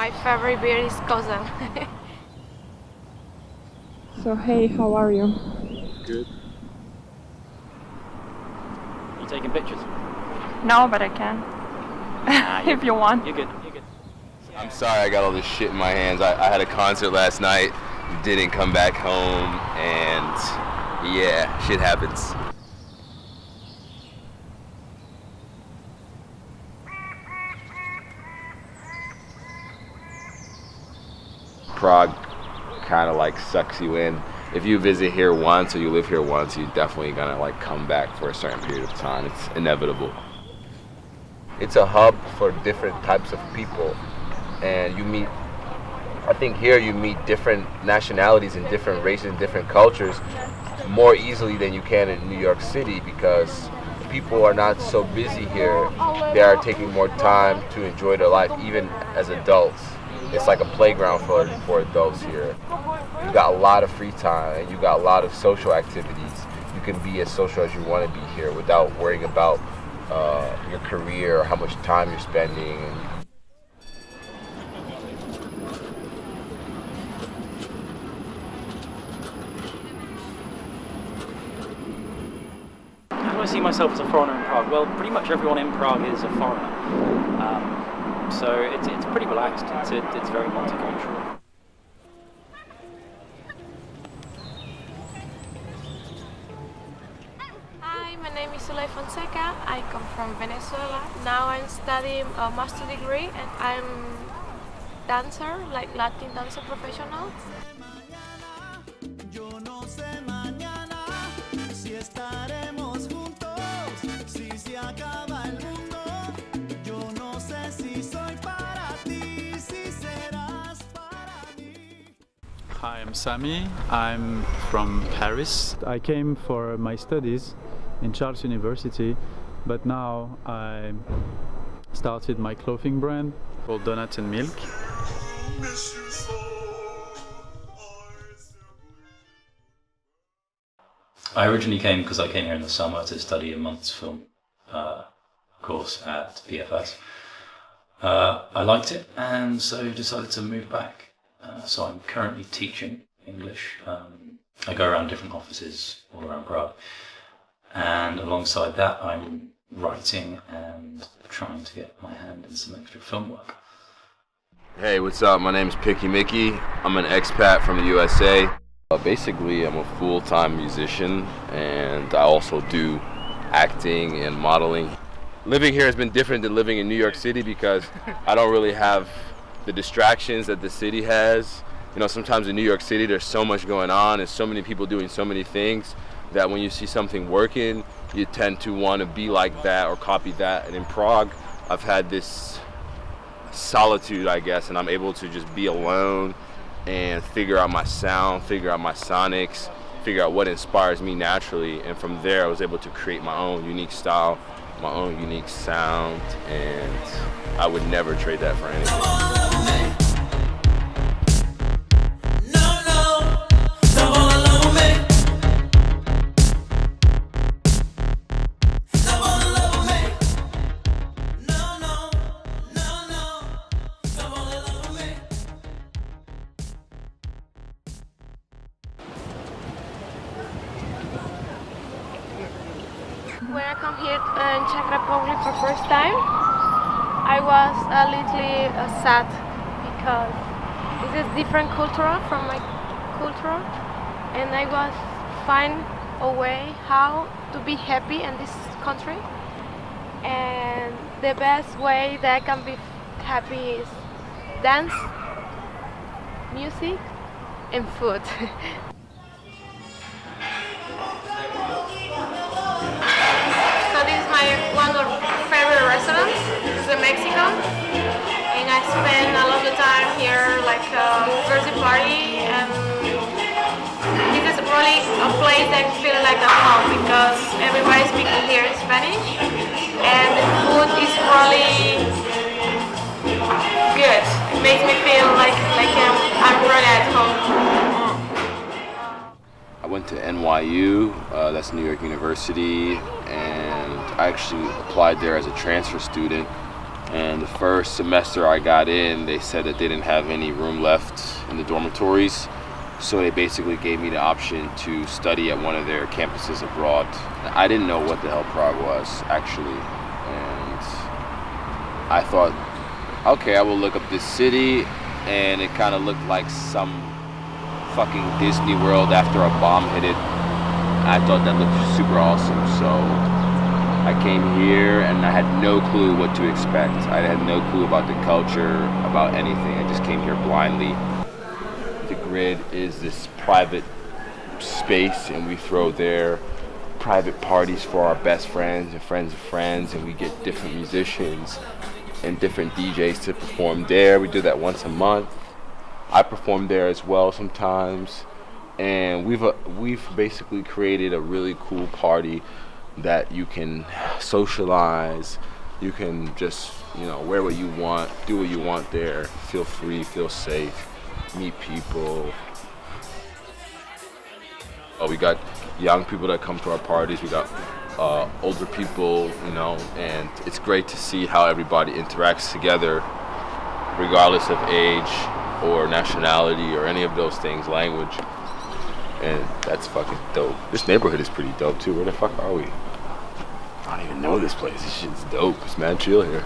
My favorite beer is Kozan. So hey, how are you? Good. You taking pictures? No, but I can. If you want. You're good. You're good. I'm sorry I got all this shit in my hands. I had a concert last night, didn't come back home, and yeah, shit happens. Prague kind of like sucks you in. If you visit here once or you live here once, you're definitely gonna like come back for a certain period of time. It's inevitable. It's a hub for different types of people, and you meet, I think here you meet different nationalities and different races and different cultures more easily than you can in New York City, because people are not so busy here. They are taking more time to enjoy their life, even as adults. It's like a playground for adults here. You got a lot of free time and you got a lot of social activities. You can be as social as you want to be here without worrying about your career or how much time you're spending. How do I see myself as a foreigner in Prague? Well, pretty much everyone in Prague is a foreigner. So it's pretty relaxed. It's very multicultural. Hi, my name is Zulay Fonseca. I come from Venezuela. Now I'm studying a master degree and I'm dancer, like Latin dancer professional. Hi, I'm Sami. I'm from Paris. I came for my studies in Charles University, but now I started my clothing brand called Donuts and Milk. I originally came because I came here in the summer to study a month's film course at PFS. I liked it and so decided to move back. So I'm currently teaching English. I go around different offices all around Prague. And alongside that, I'm writing and trying to get my hand in some extra film work. Hey, what's up? My name is Picky Mickey. I'm an expat from the USA. Basically, I'm a full-time musician, and I also do acting and modeling. Living here has been different than living in New York City because I don't really have the distractions that the city has. You know, sometimes in New York City there's so much going on and so many people doing so many things that when you see something working, you tend to want to be like that or copy that. And in Prague, I've had this solitude, I guess, and I'm able to just be alone and figure out my sound, figure out my sonics, figure out what inspires me naturally. And from there, I was able to create my own unique style, my own unique sound, and I would never trade that for anything. When I come here in Czech Republic for first time, I was a little sad because this is different culture from my culture, and I was find a way how to be happy in this country. And the best way that I can be happy is dance, music, and food. One of favorite restaurants. This is a Mexican, and I spend a lot of time here, like birthday party, and this is really a place that I feel like at home because everybody speaking here in Spanish, and the food is really good. It makes me feel like I'm really at home. I went to NYU, that's New York University, and I actually applied there as a transfer student. And the first semester I got in, they said that they didn't have any room left in the dormitories. So they basically gave me the option to study at one of their campuses abroad. I didn't know what the hell Prague was, actually. And I thought, okay, I will look up this city. And it kind of looked like some fucking Disney World after a bomb hit it. I thought that looked super awesome. So I came here and I had no clue what to expect. I had no clue about the culture, about anything. I just came here blindly. The grid is this private space, and we throw there private parties for our best friends and friends of friends, and we get different musicians and different DJs to perform there. We do that once a month. I perform there as well sometimes, and we've basically created a really cool party that you can socialize. You can just, wear what you want, do what you want there, feel free, feel safe, meet people. We got young people that come to our parties. We got older people, and it's great to see how everybody interacts together, regardless of age or nationality or any of those things, language. And that's fucking dope. This neighborhood is pretty dope too. Where the fuck are we? I don't even know this place. This shit's dope. It's mad chill here.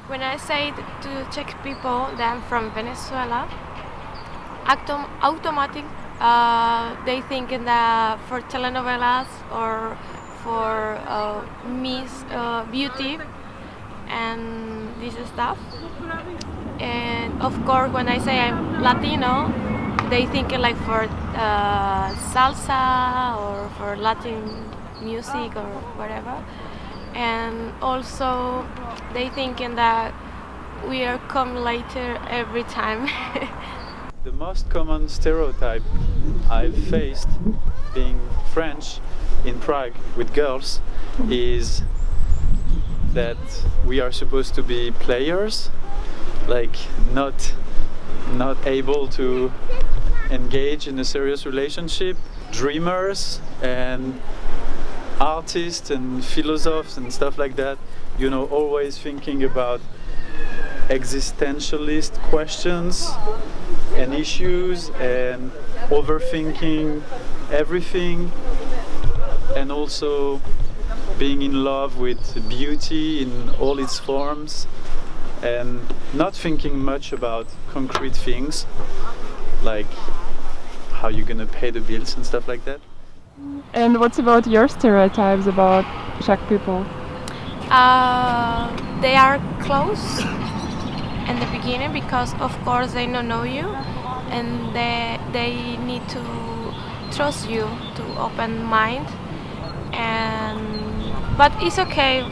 When I say to Czech people that I'm from Venezuela, automatic they think that for telenovelas or for Miss Beauty and this stuff. And of course, when I say I'm Latino, they think like for salsa or for Latin music or whatever. And also they thinking that we are come later every time. The most common stereotype I've faced being French in Prague with girls is that we are supposed to be players, like not able to engage in a serious relationship, dreamers and artists and philosophers and stuff like that, always thinking about existentialist questions and issues and overthinking everything, and also being in love with beauty in all its forms and not thinking much about concrete things like how you're gonna pay the bills and stuff like that. And what's about your stereotypes about Czech people? They are close in the beginning because of course they don't know you and they need to trust you to open mind, but it's okay.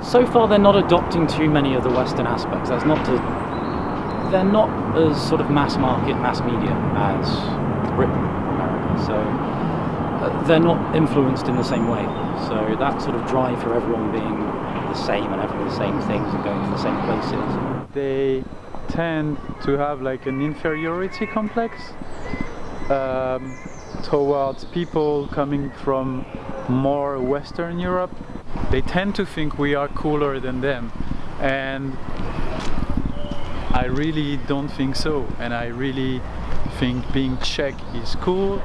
So far, they're not adopting too many of the Western aspects. They're not as sort of mass market, mass media as Britain, America. So they're not influenced in the same way. So that sort of drive for everyone being the same and having the same things and going to the same places. They tend to have like an inferiority complex towards people coming from more Western Europe. They tend to think we are cooler than them, and I really don't think so. And I really think being Czech is cool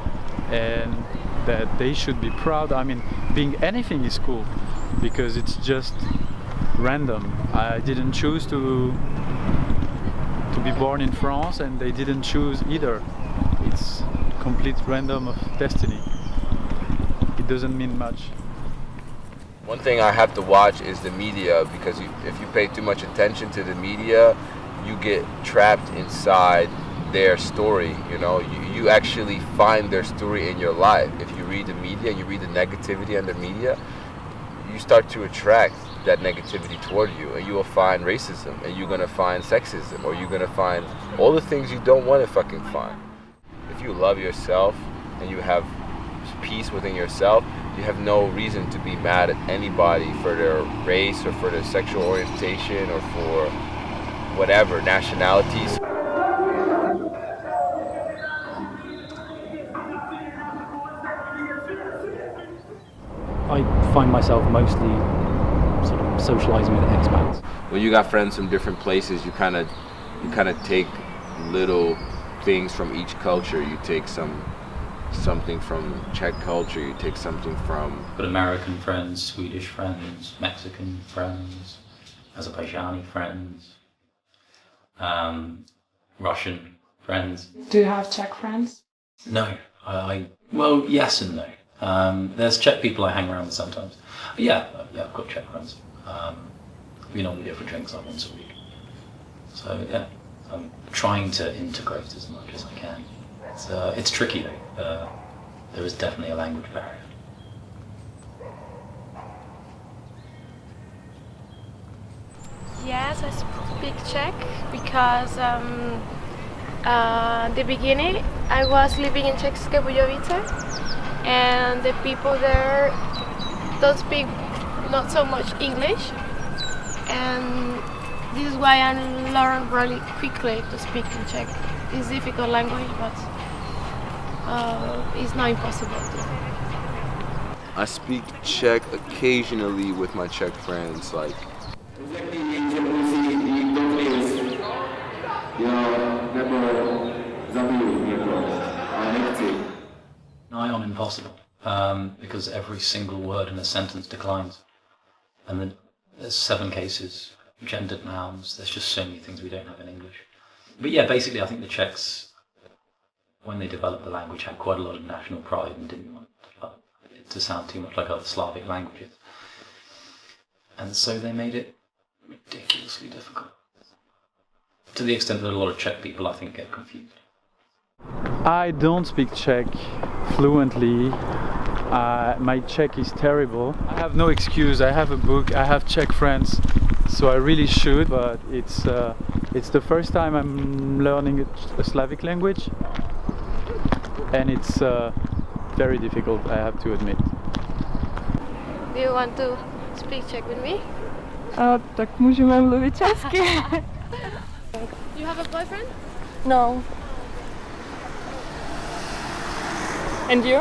and that they should be proud. I mean, being anything is cool because it's just random. I didn't choose to be born in France, and they didn't choose either. It's complete random of destiny. It doesn't mean much. One thing I have to watch is the media, because if you pay too much attention to the media, you get trapped inside their story. You actually find their story in your life. If you read the media, you read the negativity in the media, you start to attract that negativity toward you, and you will find racism, and you're gonna find sexism, or you're gonna find all the things you don't want to fucking find. If you love yourself and you have peace within yourself, you have no reason to be mad at anybody for their race or for their sexual orientation or for whatever nationalities. I find myself mostly sort of socialising with expats. When you got friends from different places, you kind of take little things from each culture. You take something from Czech culture, you take something from... Got American friends, Swedish friends, Mexican friends, Azerbaijani friends, Russian friends. Do you have Czech friends? No, well, yes and no. There's Czech people I hang around with sometimes. Yeah, I've got Czech friends. We normally go for drinks like once a week. So yeah, I'm trying to integrate as much as I can. It's tricky though. There is definitely a language barrier. Yes, I speak Czech because the beginning I was living in České Budějovice, and the people there don't speak not so much English, and this is why I learned really quickly to speak in Czech. It's a difficult language, but it's not impossible. I speak Czech occasionally with my Czech friends, like... Nigh on impossible, because every single word in a sentence declines. And then there's 7 cases, gendered nouns, there's just so many things we don't have in English. But yeah, basically I think the Czechs, when they developed the language, had quite a lot of national pride and didn't want it to sound too much like other Slavic languages. And so they made it ridiculously difficult. To the extent that a lot of Czech people, I think, get confused. I don't speak Czech fluently. My Czech is terrible. I have no excuse. I have a book. I have Czech friends, so I really should. But it's the first time I'm learning a Slavic language, and it's very difficult, I have to admit. Do you want to speak Czech with me? Tak můžeme mluvit česky. You have a boyfriend? No. And you?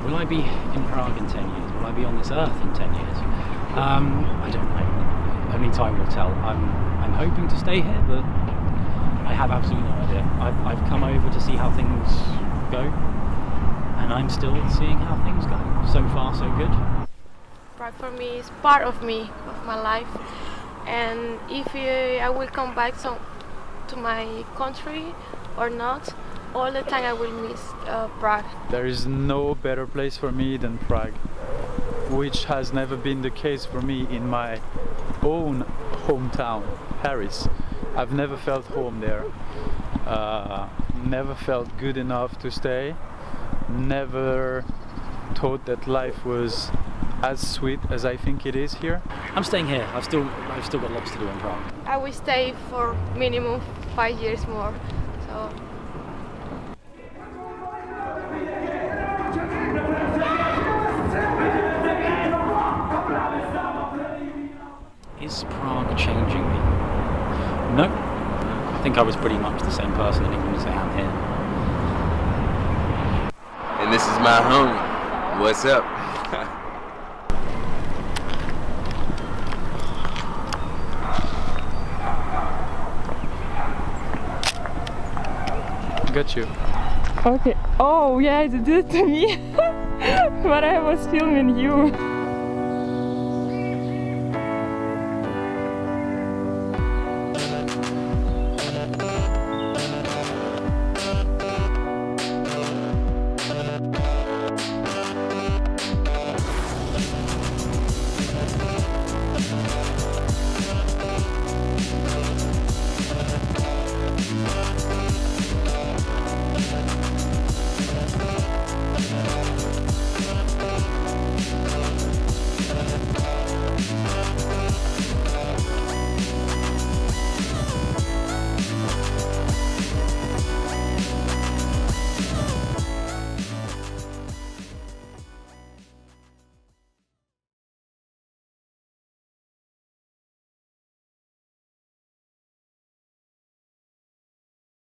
Will I be in Prague in 10 years? Will I be on this earth in 10 years? I don't know. Only time will tell. I'm hoping to stay here, but I have absolutely no idea. I've come over to see how things go, and I'm still seeing how things go. So far, so good. Prague for me is part of me, of my life, and if I will come back to my country or not, all the time I will miss Prague. There is no better place for me than Prague, which has never been the case for me in my own hometown, Paris. I've never felt home there, never felt good enough to stay, never thought that life was as sweet as I think it is here. I'm staying here. I've still got lots to do in Prague. I will stay for minimum 5 years more. So. Is Prague changing me? No. I think I was pretty much the same person in England as I am here. And this is my home. What's up? Got you. Okay. Oh yeah, you did it to me. But I was filming you.